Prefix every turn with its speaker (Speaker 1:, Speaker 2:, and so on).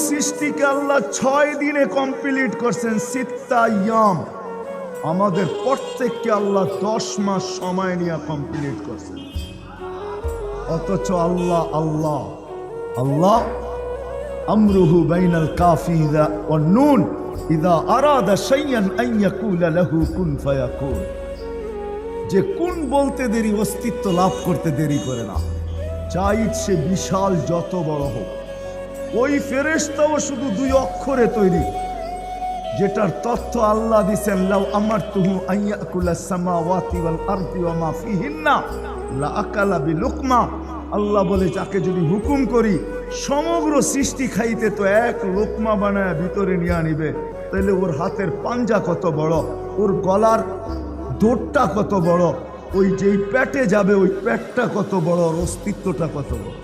Speaker 1: সৃষ্টিকে আল্লাহ 6 দিনে কমপ্লিট করছেন, সিত্তা ইয়াম। আমাদের প্রত্যেককে আল্লাহ 10 মাস সময় নিয়ে কমপ্লিট করছেন। অথচ আল্লাহ আল্লাহ আল্লাহ আমরুহু বাইনাল কাফি ওয়ান নুন ইযা আরাদা শাইআন আন ইয়াকুলা লাহু কুন ফায়াকুন। যে কুন বলতে দেরি অস্তিত্ব লাভ করতে দেরি করে না। চাই সে বিশাল যত বড় হোক, ওই ফেরেশতাও শুধু 2 অক্ষরে তৈরি, যেটার তথ্য আল্লাহ দিয়েছেন লাউ আমারতুহু আন ইয়াকুলাস সামাওয়াতি ওয়াল আরদি ওয়া মা ফিহিন্না লা আকালা বিলুকমা। আল্লাহ বলে যাকে যদি হুকুম করি সমগ্র সৃষ্টি খাইতে, তো 1 লোকমা বানায় ভিতরে নিয়ে নিবে। তাহলে ওর হাতের পাঞ্জা কত বড়, ওর গলার দৌড়টা কত বড়, ওই যেই পেটে যাবে ওই পেটটা কত বড়, ওর অস্তিত্বটা কত বড়।